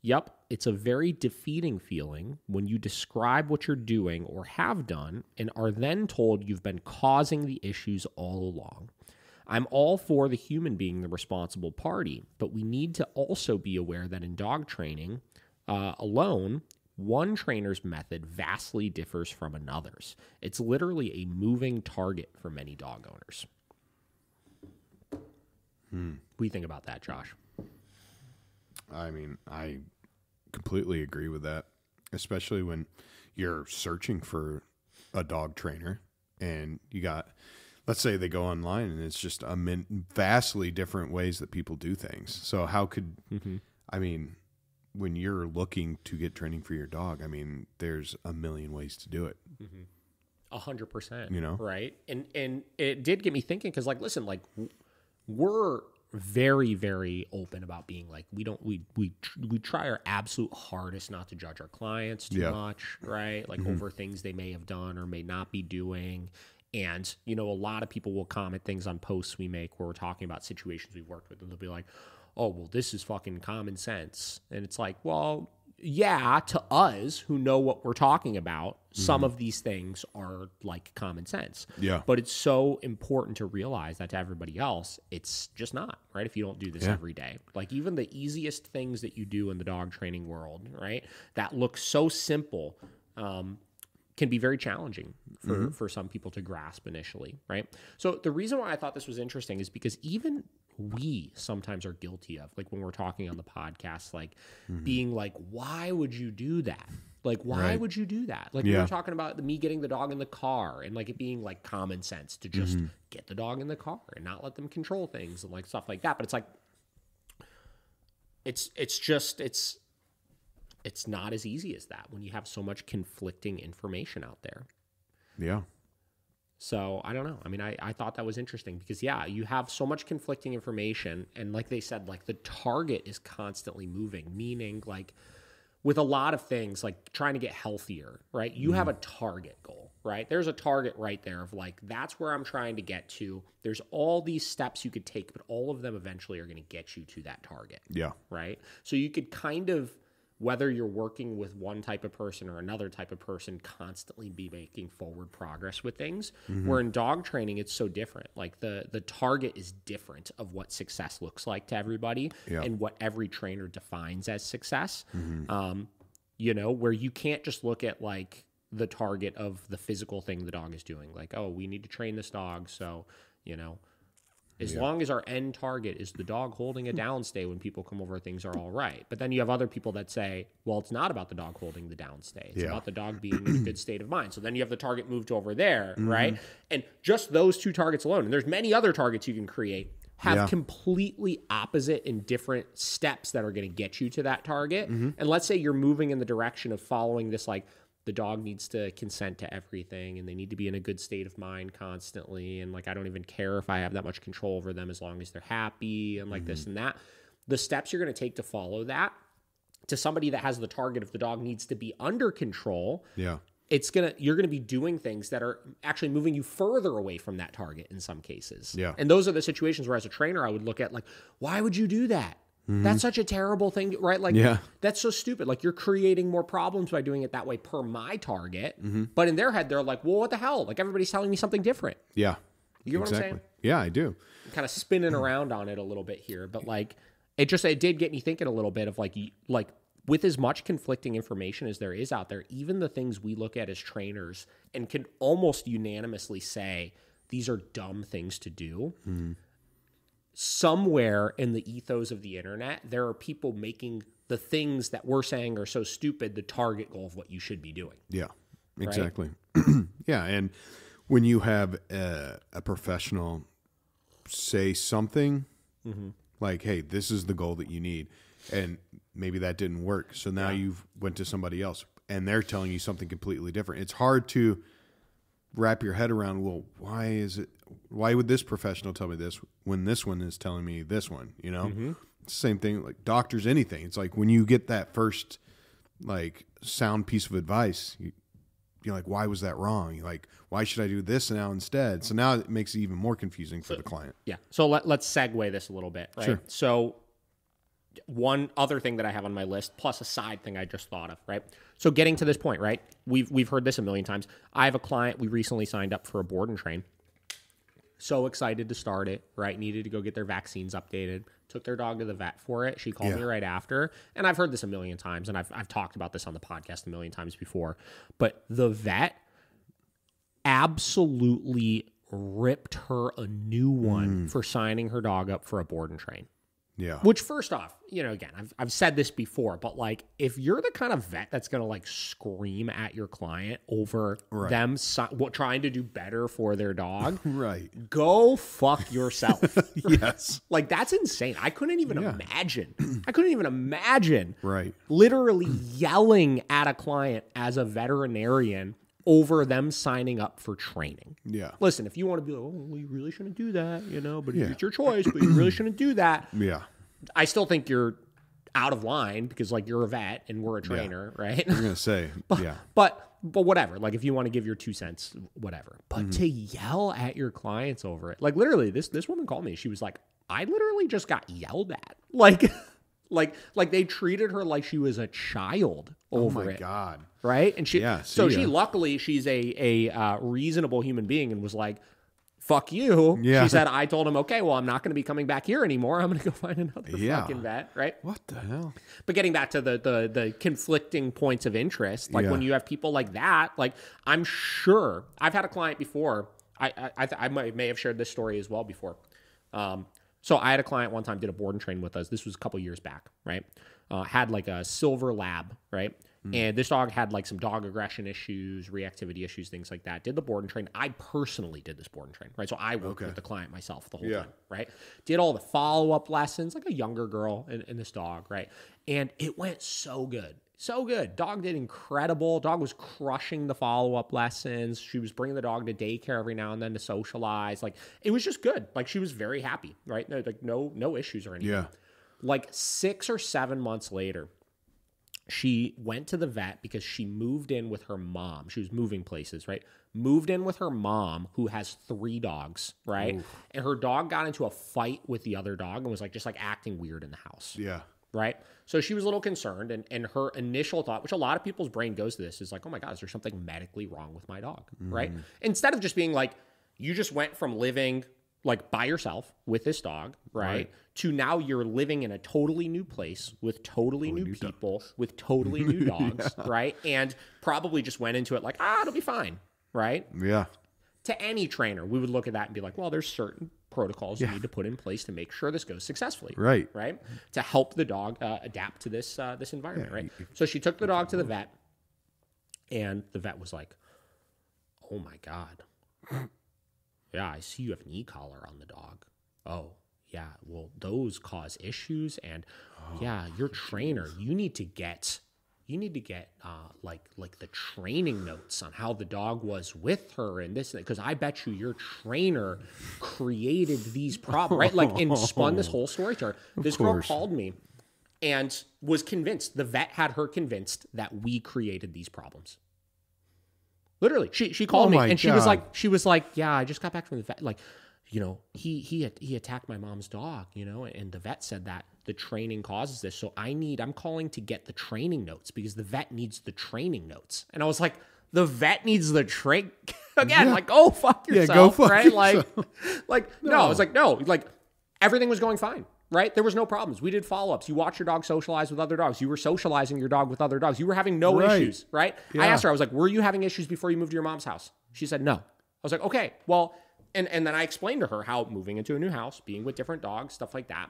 Yep, it's a very defeating feeling when you describe what you're doing or have done and are then told you've been causing the issues all along. I'm all for the human being the responsible party, but we need to also be aware that in dog training alone, one trainer's method vastly differs from another's. It's literally a moving target for many dog owners. What do you think about that, Josh? I mean, I completely agree with that, especially when you're searching for a dog trainer and you got, let's say they go online and it's just vastly different ways that people do things. So how could, I mean, when you're looking to get training for your dog, I mean, there's a million ways to do it. 100%. You know? Right. And it did get me thinking because, like, listen, like, we're very, very open about being like, we try our absolute hardest not to judge our clients too much, right? Like over things they may have done or may not be doing. And, you know, a lot of people will comment things on posts we make where we're talking about situations we've worked with, and they'll be like, oh, well, this is fucking common sense. And it's like, well, yeah, to us who know what we're talking about, some of these things are like common sense. Yeah. But it's so important to realize that to everybody else, it's just not, right? If you don't do this every day. Like even the easiest things that you do in the dog training world, right, that look so simple, can be very challenging for some people to grasp initially, right? So the reason why I thought this was interesting is because even we sometimes are guilty of, like when we're talking on the podcast, like being like, why would you do that? Like, why would you do that? Like we were talking about me getting the dog in the car and like it being like common sense to just get the dog in the car and not let them control things and like stuff like that. But it's like, it's not as easy as that when you have so much conflicting information out there. Yeah. So I don't know. I mean, I thought that was interesting because, yeah, you have so much conflicting information. And like they said, like the target is constantly moving, meaning like with a lot of things, like trying to get healthier, right? You have a target goal, right? There's a target right there of like, that's where I'm trying to get to. There's all these steps you could take, but all of them eventually are going to get you to that target. Yeah. Right? So you could kind of, whether you're working with one type of person or another type of person, constantly be making forward progress with things. Where in dog training, it's so different. Like the target is different of what success looks like to everybody and what every trainer defines as success. You know, where you can't just look at like the target of the physical thing the dog is doing. Like, oh, we need to train this dog. So, you know, as long as our end target is the dog holding a downstay when people come over, things are all right. But then you have other people that say, well, it's not about the dog holding the downstay. It's about the dog being in a good state of mind. So then you have the target moved over there, right? And just those two targets alone, and there's many other targets you can create, have completely opposite and different steps that are going to get you to that target. And let's say you're moving in the direction of following this, like, the dog needs to consent to everything and they need to be in a good state of mind constantly. And like, I don't even care if I have that much control over them as long as they're happy and like this and that. The steps you're going to take to follow that to somebody that has the target of the dog needs to be under control. You're going to be doing things that are actually moving you further away from that target in some cases. And those are the situations where as a trainer, I would look at like, why would you do that? That's such a terrible thing, right? Like, that's so stupid. Like, you're creating more problems by doing it that way per my target. But in their head, they're like, well, what the hell? Like, everybody's telling me something different. You know what I'm saying? Yeah, I do. I'm kind of spinning around on it a little bit here. But, like, it did get me thinking a little bit of, like with as much conflicting information as there is out there, even the things we look at as trainers and can almost unanimously say, these are dumb things to do. Somewhere in the ethos of the internet, there are people making the things that we're saying are so stupid the target goal of what you should be doing. Yeah, exactly. Yeah, and when you have a professional say something like, hey, this is the goal that you need, and maybe that didn't work, so now you've went to somebody else, and they're telling you something completely different. It's hard to wrap your head around, well, why would this professional tell me this when this one is telling me this one, you know? It's the same thing, like doctors, anything. It's like when you get that first, like, sound piece of advice, you're like, why was that wrong? You're like, why should I do this now instead? So now it makes it even more confusing for the client. So let's segue this a little bit, right? So one other thing that I have on my list, plus a side thing I just thought of, right? So getting to this point, right? We've heard this a million times. I have a client, we recently signed up for a board and train. So excited to start it, right? Needed to go get their vaccines updated. Took their dog to the vet for it. She called me right after. And I've heard this a million times, and I've talked about this on the podcast a million times before. But the vet absolutely ripped her a new one for signing her dog up for a board and train. Yeah. Which, first off, again, I've said this before, but like, if you're the kind of vet that's going to like scream at your client over them trying to do better for their dog, go fuck yourself. Yes. Like, that's insane. I couldn't even imagine. Right. Literally yelling at a client as a veterinarian over them signing up for training. Yeah. Listen, if you want to be like, oh, well, you really shouldn't do that, but it's your choice, but you really shouldn't do that. Yeah. I still think you're out of line because like you're a vet and we're a trainer, right? I'm going to say, But whatever. Like if you want to give your 2 cents, whatever. But to yell at your clients over it. Like literally this woman called me. She was like, I literally just got yelled at. Like they treated her like she was a child over it. Oh my God. Right? And she luckily she's a reasonable human being and was like, fuck you. Yeah. She said, I told him, okay, well, I'm not going to be coming back here anymore. I'm going to go find another fucking vet, right? What the hell? But getting back to the conflicting points of interest, like when you have people like that, like I'm sure I've had a client before. I may have shared this story as well before. So I had a client one time did a board and train with us. This was a couple years back, right? Had like a silver lab, right? And this dog had like some dog aggression issues, reactivity issues, things like that. Did the board and train. I personally did this board and train, right? So I worked with the client myself the whole time, right? Did all the follow-up lessons, like a younger girl in this dog, right? And it went so good. So good. Dog did incredible. Dog was crushing the follow-up lessons. She was bringing the dog to daycare every now and then to socialize. Like, it was just good. Like, she was very happy, right? Like, no issues or anything. Yeah. Like 6 or 7 months later, she went to the vet because she moved in with her mom. She was moving places, right? Moved in with her mom, who has 3 dogs, right? Ooh. And her dog got into a fight with the other dog and was like just like acting weird in the house. Yeah. Right? So she was a little concerned, and her initial thought, which a lot of people's brain goes to this, is like, oh my God, is there something medically wrong with my dog? Right? Instead of just being like, you just went from living like by yourself with this dog, right? To now you're living in a totally new place with totally new people, with totally new dogs, right? And probably just went into it like, it'll be fine, right? Yeah. To any trainer, we would look at that and be like, well, there's certain protocols you need to put in place to make sure this goes successfully, right? To help the dog adapt to this environment, right? So she took the dog to the vet, and the vet was like, oh my God. Yeah, I see you have an e-collar on the dog. Oh, yeah, well, those cause issues, and your trainer, you need to get like the training notes on how the dog was with her and this, because I bet you your trainer created these problems, right? Like, and spun this whole story to her. This girl called me and was convinced, the vet had her convinced that we created these problems. Literally, she called me and she was like, yeah, I just got back from the vet. Like, he attacked my mom's dog, and the vet said that the training causes this. So I'm calling to get the training notes because the vet needs the training notes. And I was like, the vet needs the again, like, go fuck yourself. Yeah, go fuck right? Yourself. No, I was like, no, like everything was going fine. Right? There was no problems. We did follow-ups. You watched your dog socialize with other dogs. You were socializing your dog with other dogs. You were having no issues, right? Yeah. I asked her, I was like, were you having issues before you moved to your mom's house? She said, no. I was like, okay, well, and then I explained to her how moving into a new house, being with different dogs, stuff like that,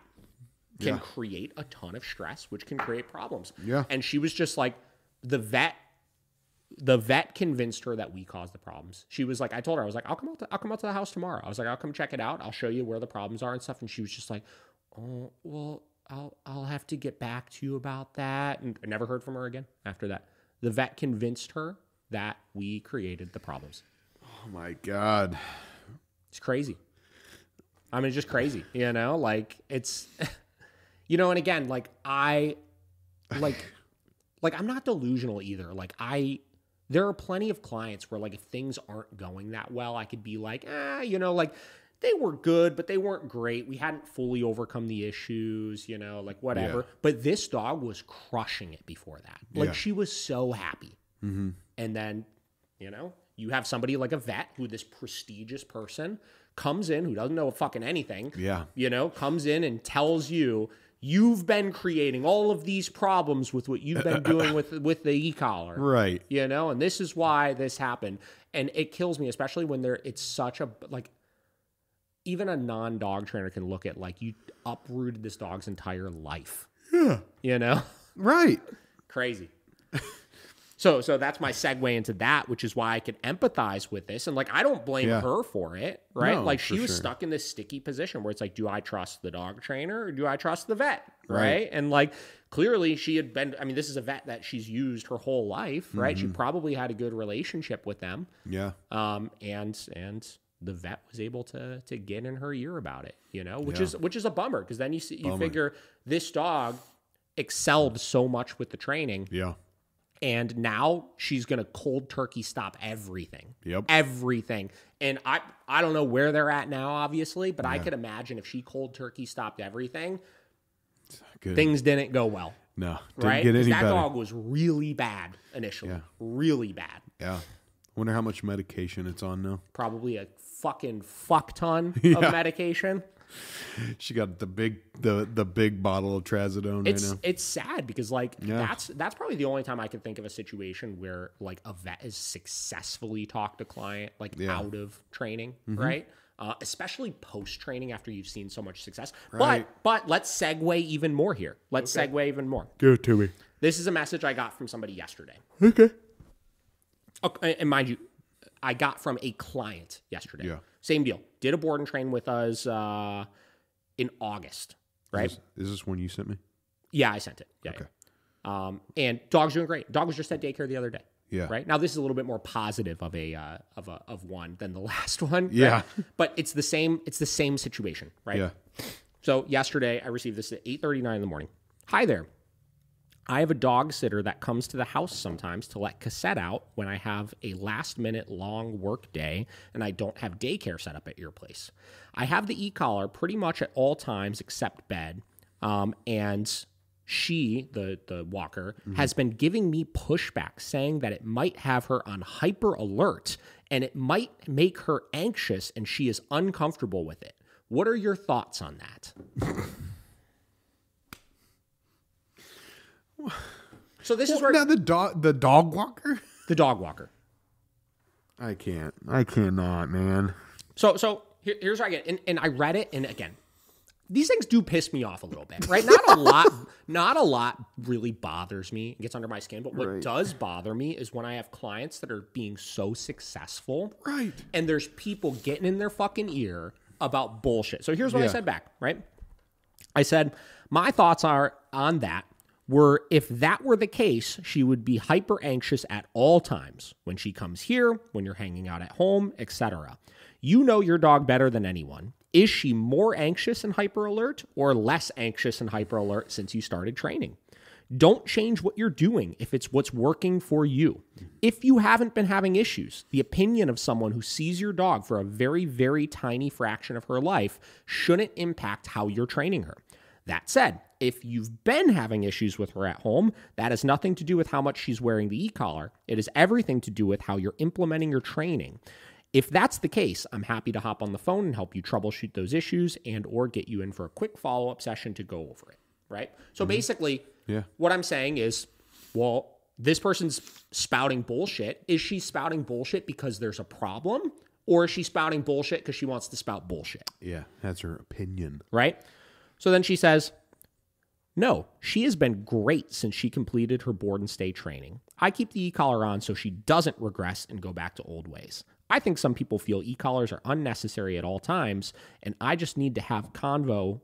can create a ton of stress, which can create problems. Yeah. And she was just like, the vet convinced her that we caused the problems. She was like, I told her, I was like, I'll come out to the house tomorrow. I was like, I'll come check it out. I'll show you where the problems are and stuff. And she was just like, oh, well, I'll have to get back to you about that. And I never heard from her again after that. The vet convinced her that we created the problems. Oh my God. It's crazy. I mean, it's just crazy, like it's, and again, like I'm not delusional either. Like there are plenty of clients where like, if things aren't going that well, I could be like, like, they were good, but they weren't great. We hadn't fully overcome the issues, you know, like whatever. Yeah. But this dog was crushing it before that. Like she was so happy. Mm-hmm. And then, you know, you have somebody like a vet who this prestigious person comes in who doesn't know fucking anything. Yeah. You know, comes in and tells you, you've been creating all of these problems with what you've been doing with the e-collar. Right. You know, and this is why this happened. And it kills me, especially when it's such a, like, even a non-dog trainer can look at, like, you uprooted this dog's entire life. Yeah. You know? Right. Crazy. So that's my segue into that, which is why I can empathize with this. And, like, I don't blame her for it, right? No, like, she was stuck in this sticky position where it's like, do I trust the dog trainer or do I trust the vet, right? And, like, clearly she had been, I mean, this is a vet that she's used her whole life, right? She probably had a good relationship with them. Yeah. And the vet was able to get in her ear about it, you know, which is a bummer, because then you figure this dog excelled so much with the training. Yeah. And now she's going to cold turkey stop everything. Yep. Everything. And I don't know where they're at now, obviously, but I could imagine if she cold turkey stopped everything, things didn't go well. No. Right? Didn't get any that better. dog was really bad initially. Yeah. Really bad. Yeah. Wonder how much medication it's on now. Probably a fucking fuck ton of medication. She got the big bottle of trazodone right now. It's sad because, like, that's probably the only time I can think of a situation where, like, a vet has successfully talked a client, like, out of training, right? Especially post training after you've seen so much success. Right. But let's segue even more here. Let's segue even more. Give it to me. This is a message I got from somebody yesterday. Okay. And mind you, I got from a client yesterday. Yeah. Same deal. Did a board and train with us in August, right? Is this one you sent me? Yeah, I sent it. Yeah. Okay. Yeah. And dog's doing great. Dog was just at daycare the other day. Yeah. Right. Now this is a little bit more positive of one than the last one. Yeah. Right? But it's the same. It's the same situation, right? Yeah. So yesterday I received this at 8:39 in the morning. Hi there. I have a dog sitter that comes to the house sometimes to let Cassette out when I have a last-minute long work day and I don't have daycare set up at your place. I have the e-collar pretty much at all times except bed, and she, the walker, has been giving me pushback, saying that it might have her on hyper alert and it might make her anxious and she is uncomfortable with it. What are your thoughts on that? So this is where now the dog walker. The dog walker. I cannot, man. So here's what I get, and I read it, and again, these things do piss me off a little bit, right? Not a lot really bothers me, it gets under my skin, but what does bother me is when I have clients that are being so successful, right? And there's people getting in their fucking ear about bullshit. So here's what I said back, right? I said, my thoughts are on that. Were if that were the case, she would be hyper anxious at all times when she comes here, when you're hanging out at home, etc. You know your dog better than anyone. Is she more anxious and hyper alert or less anxious and hyper alert since you started training? Don't change what you're doing if it's what's working for you. If you haven't been having issues, the opinion of someone who sees your dog for a very, very tiny fraction of her life shouldn't impact how you're training her. That said, if you've been having issues with her at home, that has nothing to do with how much she's wearing the e-collar. It has everything to do with how you're implementing your training. If that's the case, I'm happy to hop on the phone and help you troubleshoot those issues and or get you in for a quick follow-up session to go over it, right? So basically, what I'm saying is, well, this person's spouting bullshit. Is she spouting bullshit because there's a problem? Or is she spouting bullshit because she wants to spout bullshit? Yeah, that's her opinion. Right? So then she says, no, she has been great since she completed her board and stay training. I keep the e-collar on so she doesn't regress and go back to old ways. I think some people feel e-collars are unnecessary at all times, and I just need to have a convo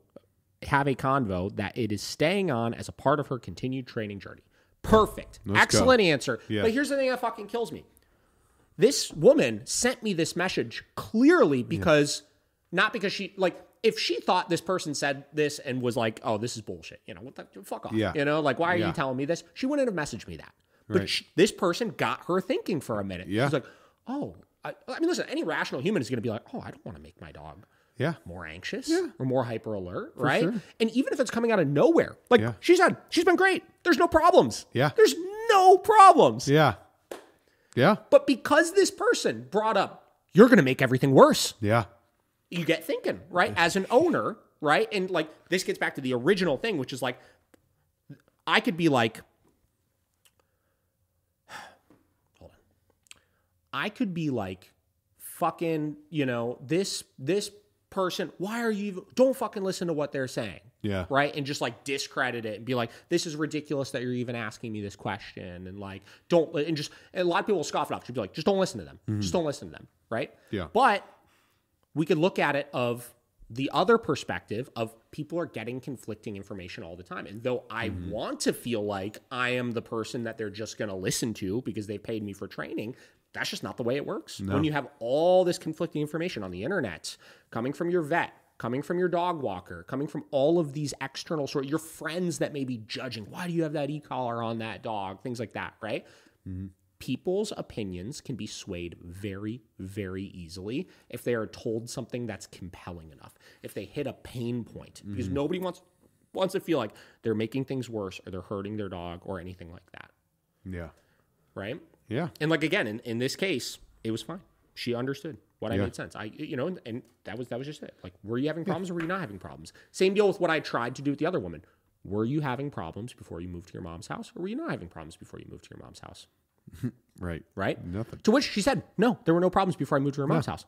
that it is staying on as a part of her continued training journey. Perfect. Excellent answer. Yeah. But here's the thing that fucking kills me. This woman sent me this message clearly because, not because she, like, if she thought this person said this and was like, oh, this is bullshit, you know, what the fuck off, you know, like, why are you telling me this? She wouldn't have messaged me that. But this person got her thinking for a minute. She's like, oh, I mean, listen, any rational human is going to be like, oh, I don't want to make my dog Yeah. more anxious, Yeah. or more hyper alert, right? sure. And even if it's coming out of nowhere, like Yeah. she said, she's been great. There's no problems. Yeah. There's no problems. Yeah. Yeah. But because this person brought up, you're going to make everything worse, Yeah. you get thinking, right? As an owner, right? And like, this gets back to the original thing, which is like, I could be like, hold on. I could be like, fucking, this person, why are you, don't fucking listen to what they're saying. Yeah. Right. And just like discredit it and be like, this is ridiculous that you're even asking me this question. And like, and a lot of people will scoff it off. She'd be like, just don't listen to them. Just don't listen to them. Right. Yeah. But we could look at it of the other perspective of people are getting conflicting information all the time. And though I want to feel like I am the person that they're just going to listen to because they paid me for training, that's just not the way it works. No. When you have all this conflicting information on the internet, coming from your vet, coming from your dog walker, coming from all of these external your friends that may be judging, why do you have that e-collar on that dog? Things like that, right? People's opinions can be swayed very, very easily if they are told something that's compelling enough, if they hit a pain point, because nobody wants to feel like they're making things worse or they're hurting their dog or anything like that. Yeah. Right? Yeah. And like, again, in this case, it was fine. She understood what I made sense. And that was just it. Like, were you having problems or were you not having problems? Same deal with what I tried to do with the other woman. Were you having problems before you moved to your mom's house or were you not having problems before you moved to your mom's house? Right. Right? Nothing. To which she said, no, there were no problems before I moved to her mom's house.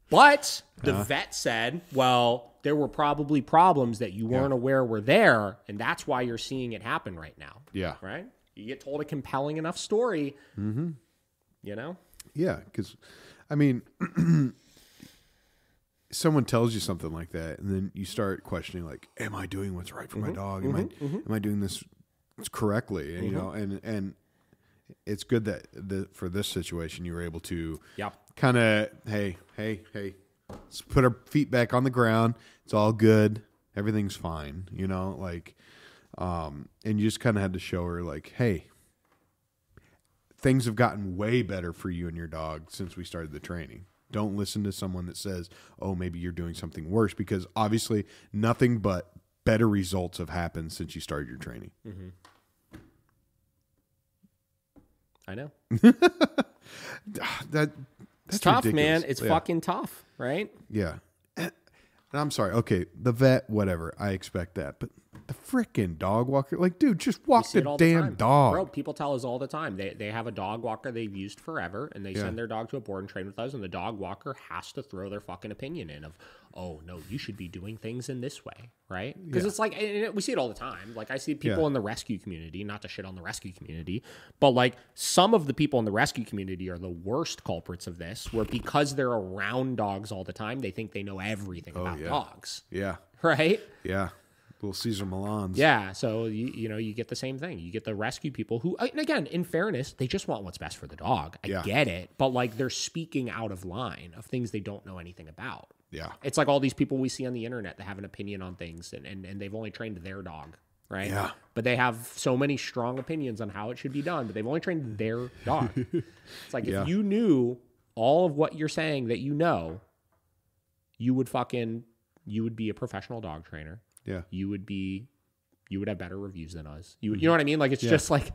But the vet said, well, there were probably problems that you weren't aware were there, and that's why you're seeing it happen right now. Yeah. Right? You get told a compelling enough story, Yeah, because, I mean, someone tells you something like that, and then you start questioning, like, am I doing what's right for my dog? Am I doing this correctly? And, and it's good that for this situation, you were able to kind of, hey, let's put our feet back on the ground. It's all good. Everything's fine, and you just kind of had to show her, like, hey, things have gotten way better for you and your dog since we started the training. Don't listen to someone that says, oh, maybe you're doing something worse, because obviously nothing but better results have happened since you started your training. I know. That's tough, ridiculous. man. It's fucking tough, right? Yeah. And I'm sorry. Okay, the vet, whatever. I expect that. But the freaking dog walker, like, dude, just walk the damn dog. Bro, people tell us all the time. They have a dog walker they've used forever, and they send their dog to a board and train with us, and the dog walker has to throw their fucking opinion in of, oh, no, you should be doing things in this way, right? Because it's like, and we see it all the time. Like, I see people in the rescue community, not to shit on the rescue community, but like some of the people in the rescue community are the worst culprits of this, where because they're around dogs all the time, they think they know everything about dogs. Yeah. Right? Yeah. Little Caesar Milans. Yeah, so you get the same thing. You get the rescue people who, and again, in fairness, they just want what's best for the dog. I get it, but like they're speaking out of line of things they don't know anything about. Yeah, it's like all these people we see on the internet that have an opinion on things, and they've only trained their dog, right? Yeah, but they have so many strong opinions on how it should be done, but they've only trained their dog. It's like if you knew all of what you're saying that you know, you would be a professional dog trainer. Yeah. You would have better reviews than us. You know what I mean? Like, it's just like,